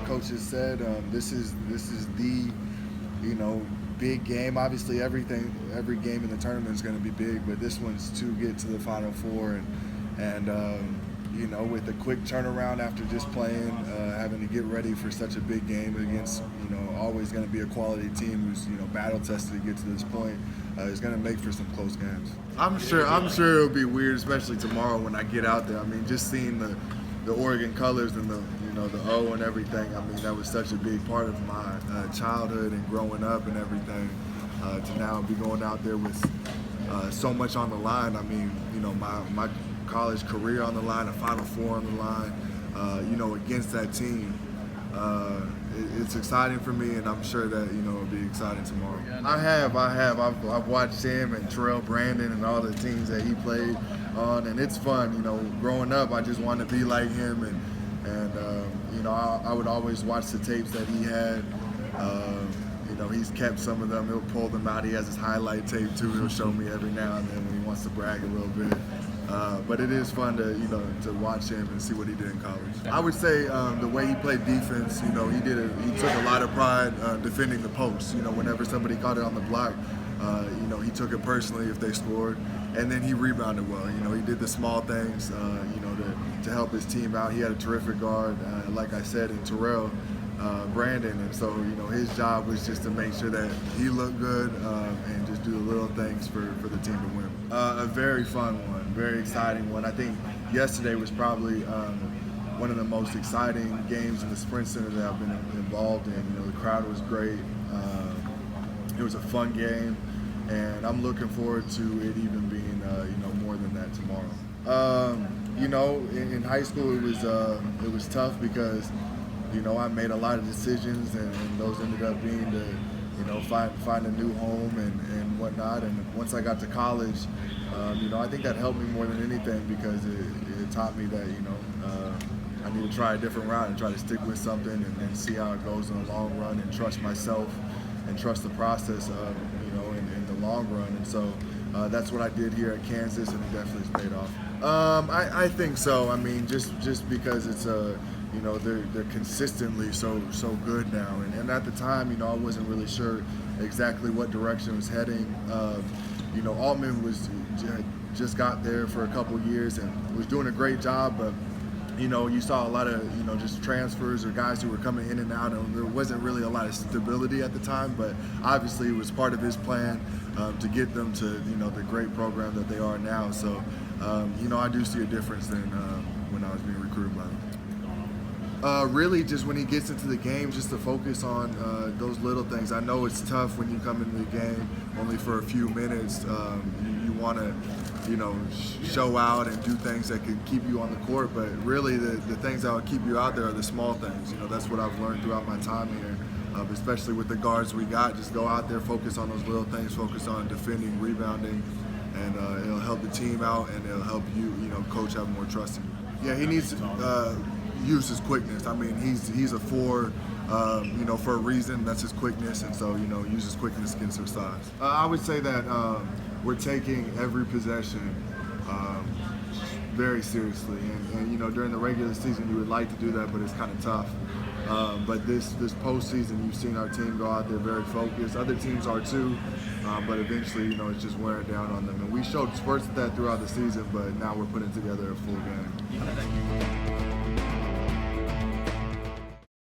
coach has said, this is the, big game. Obviously, every game in the tournament is going to be big, but this one's to get to the Final Four, and with a quick turnaround after just playing, having to get ready for such a big game against, always going to be a quality team who's, battle tested to get to this point, is going to make for some close games. I'm sure it'll be weird, especially tomorrow when I get out there. I mean, just seeing the Oregon colors and the O and everything. I mean, that was such a big part of my childhood and growing up and everything. To now be going out there with so much on the line. I mean, my college career on the line, a Final Four on the line, against that team. It's exciting for me, and I'm sure that it'll be exciting tomorrow. I've watched him and Terrell Brandon and all the teams that he played on, and it's fun. Growing up, I just wanted to be like him, and I would always watch the tapes that he had. He's kept some of them. He'll pull them out. He has his highlight tape too. He'll show me every now and then when he wants to brag a little bit. But it is fun to watch him and see what he did in college. I would say the way he played defense, he took a lot of pride defending the post. Whenever somebody caught it on the block, he took it personally if they scored, and then he rebounded well. He did the small things, to help his team out. He had a terrific guard, like I said, in Terrell Brandon, and so his job was just to make sure that he looked good and just do the little things for the team to win. A very fun one, very exciting one. I think yesterday was probably one of the most exciting games in the Sprint Center that I've been involved in. The crowd was great. It was a fun game, and I'm looking forward to it even being more than that tomorrow. In high school it was tough because I made a lot of decisions, and those ended up being to find a new home and whatnot. And once I got to college, I think that helped me more than anything because it taught me that I need to try a different route and try to stick with something and see how it goes in the long run, and trust myself and trust the process in the long run. And so that's what I did here at Kansas, and it definitely has paid off. I think so. I mean, just because it's they're consistently so good now, and at the time, I wasn't really sure exactly what direction it was heading. Altman just got there for a couple years and was doing a great job, but you saw a lot of just transfers or guys who were coming in and out, and there wasn't really a lot of stability at the time. But obviously, it was part of his plan to get them to the great program that they are now. So I do see a difference than when I was being recruited by them. Really, just when he gets into the game, just to focus on those little things. I know it's tough when you come into the game only for a few minutes. You want to, show out and do things that can keep you on the court. But really, the things that will keep you out there are the small things. That's what I've learned throughout my time here, especially with the guards we got. Just go out there, focus on those little things, focus on defending, rebounding, and it'll help the team out, and it'll help you, coach have more trust in you. Yeah, he needs to use his quickness. I mean, he's a 4, for a reason. That's his quickness, and so use his quickness against his size. I would say that we're taking every possession very seriously, and during the regular season you would like to do that, but it's kind of tough. But this postseason, you've seen our team go out there very focused. Other teams are too, but eventually, it's just wearing down on them. And we showed spurts of that throughout the season, but now we're putting together a full game.